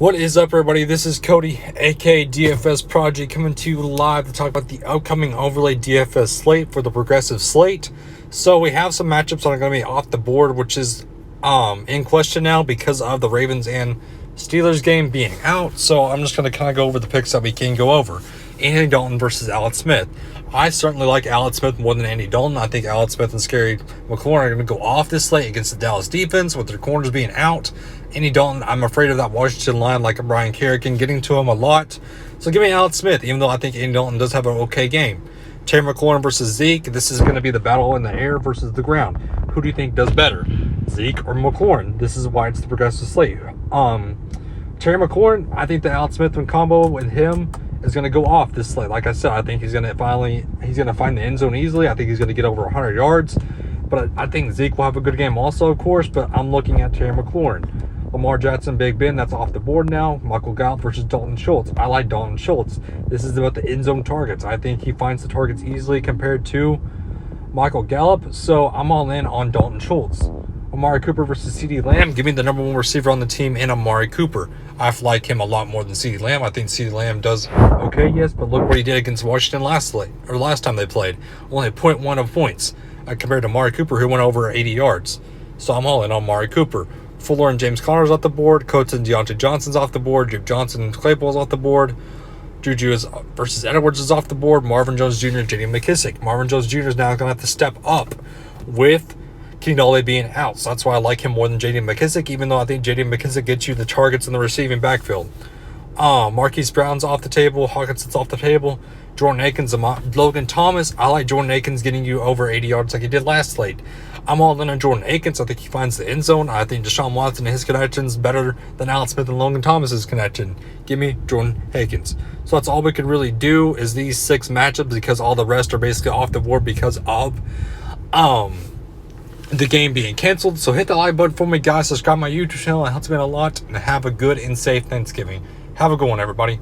What is up, everybody? This is Cody, aka DFS Project, coming to you live to talk about the upcoming Overlay DFS slate for the progressive slate. So we have some matchups that are going to be off the board, which is in question now because of the Ravens and Steelers game being out. So I'm just going to kind of go over the picks that we can go over. Andy Dalton versus Alex Smith. I certainly like Alex Smith more than Andy Dalton. I think Alex Smith and Scary McLaurin are going to go off this slate against the Dallas defense with their corners being out. Andy Dalton, I'm afraid of that Washington line like a Brian Kerrigan getting to him a lot. So give me Alex Smith, even though I think Andy Dalton does have an okay game. Terry McLaurin versus Zeke. This is going to be the battle in the air versus the ground. Who do you think does better, Zeke or McLaurin? This is why it's the progressive slate. Terry McLaurin, I think the Alex Smith combo with him is going to go off this slate. Like I said, I think he's going to find the end zone easily. I think he's going to get over 100 yards. But I think Zeke will have a good game also, of course. But I'm looking at Terry McLaurin. Lamar Jackson, Big Ben, that's off the board now. Michael Gallup versus Dalton Schultz. I like Dalton Schultz. This is about the end zone targets. I think he finds the targets easily compared to Michael Gallup. So I'm all in on Dalton Schultz. Amari Cooper versus CeeDee Lamb. Give me the number one receiver on the team in Amari Cooper. I like him a lot more than CeeDee Lamb. I think CeeDee Lamb does okay, yes, but look what he did against Washington last time they played. Only 0.1 of points compared to Amari Cooper, who went over 80 yards. So I'm all in on Amari Cooper. Fuller and James Conner's off the board. Coates and Deontay Johnson's off the board. Duke Johnson and Claypool's off the board. Juju versus Edwards is off the board. Marvin Jones Jr. and J.D. McKissick. Marvin Jones Jr. is now going to have to step up with Kenny Galladay being out. So that's why I like him more than J.D. McKissick, even though I think J.D. McKissick gets you the targets in the receiving backfield. Marquise Brown's off the table. Hawkinson's off the table. Jordan Akins, Logan Thomas. I like Jordan Akins getting you over 80 yards like he did last slate. I'm all in on Jordan Akins. I think he finds the end zone. I think Deshaun Watson and his connection's better than Alex Smith and Logan Thomas's connection. Give me Jordan Akins. So that's all we can really do is these 6 matchups because all the rest are basically off the board because of the game being canceled. So hit the like button for me, guys. Subscribe to my YouTube channel. It helps me out a lot. And have a good and safe Thanksgiving. Have a good one, everybody.